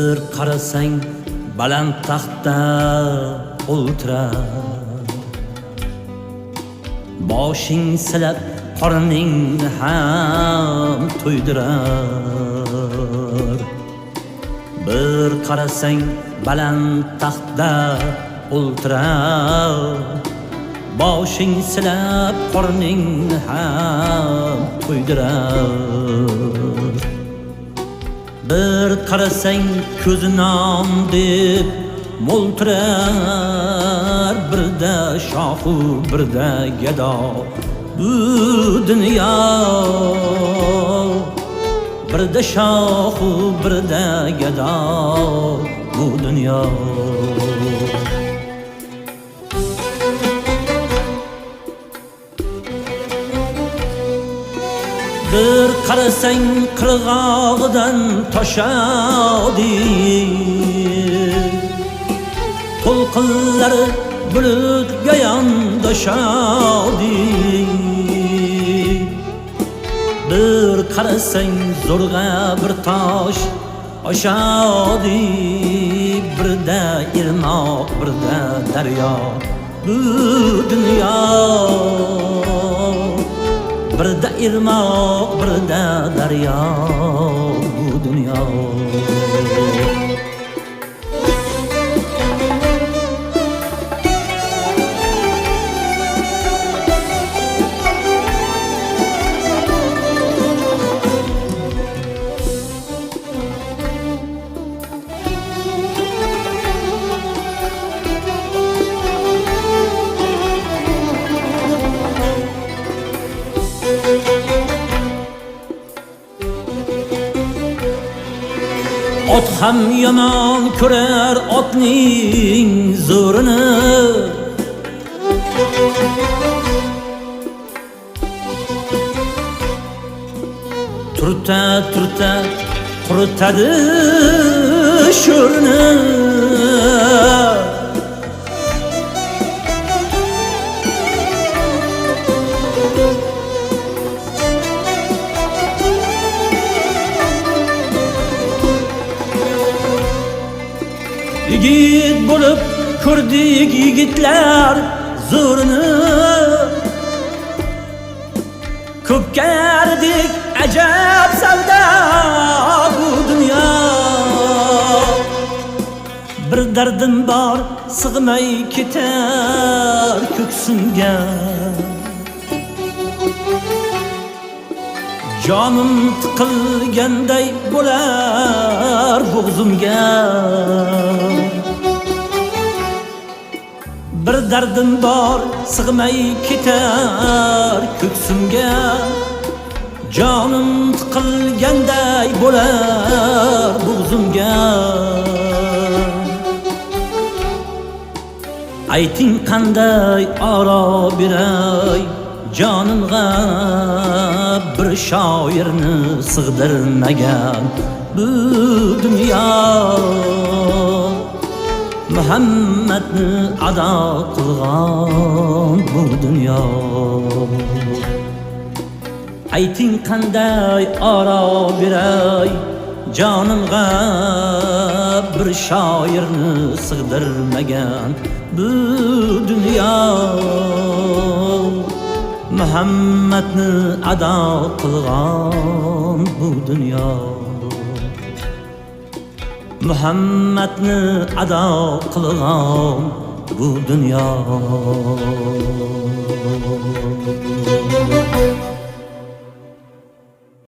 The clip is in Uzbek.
Bir qarasang baland taxtda o'ltirar, boshing silab qorning ham to'ydirar. Bir qarasang baland taxtda o'ltirar, boshing silab qorning ham to'ydirar. Bir qarasang ko'zi non deb mo'ltirar, birda shohu birda gado bu dunyo. Birda shohu birda gado bu dunyo. Bir qarasang qirg'og'idan toshadi, to'lqinlari bulutga yondoshadi. Bir qarasang zo'rg'a bir tosh oshadi, birda irmoq birda daryo bu dunyo. Birda irmoq birda daryo bu dunyo. Ot ham yomon ko'rar otning zo'rini, turta turta quritadi sho'rini. Yigit bo'lib ko'rdik yigitlar zo'rini, ko'pga ardik ajab savdo bu dunyo. Bir dardim bor sig'may ketar ko'ksimga, jonim tiqilganday bo'lar bo'g'zimga. Bir dardim bor sig'may ketar ko'ksimga, jonim tiqilganday bo'lar bo'g'zimga. Ayting qanday oro beray jonimga, bir shoirni sig'dirmagan bu dunyo. Muhammadni ado qilgan bu dunyo. Ayting qanday oro beray jonimga, bir shoirni sig'dirmagan bu dunyo. Muhammadni ado qilgan bu dunyo. Muhammadni ado qilgan bu dunyo.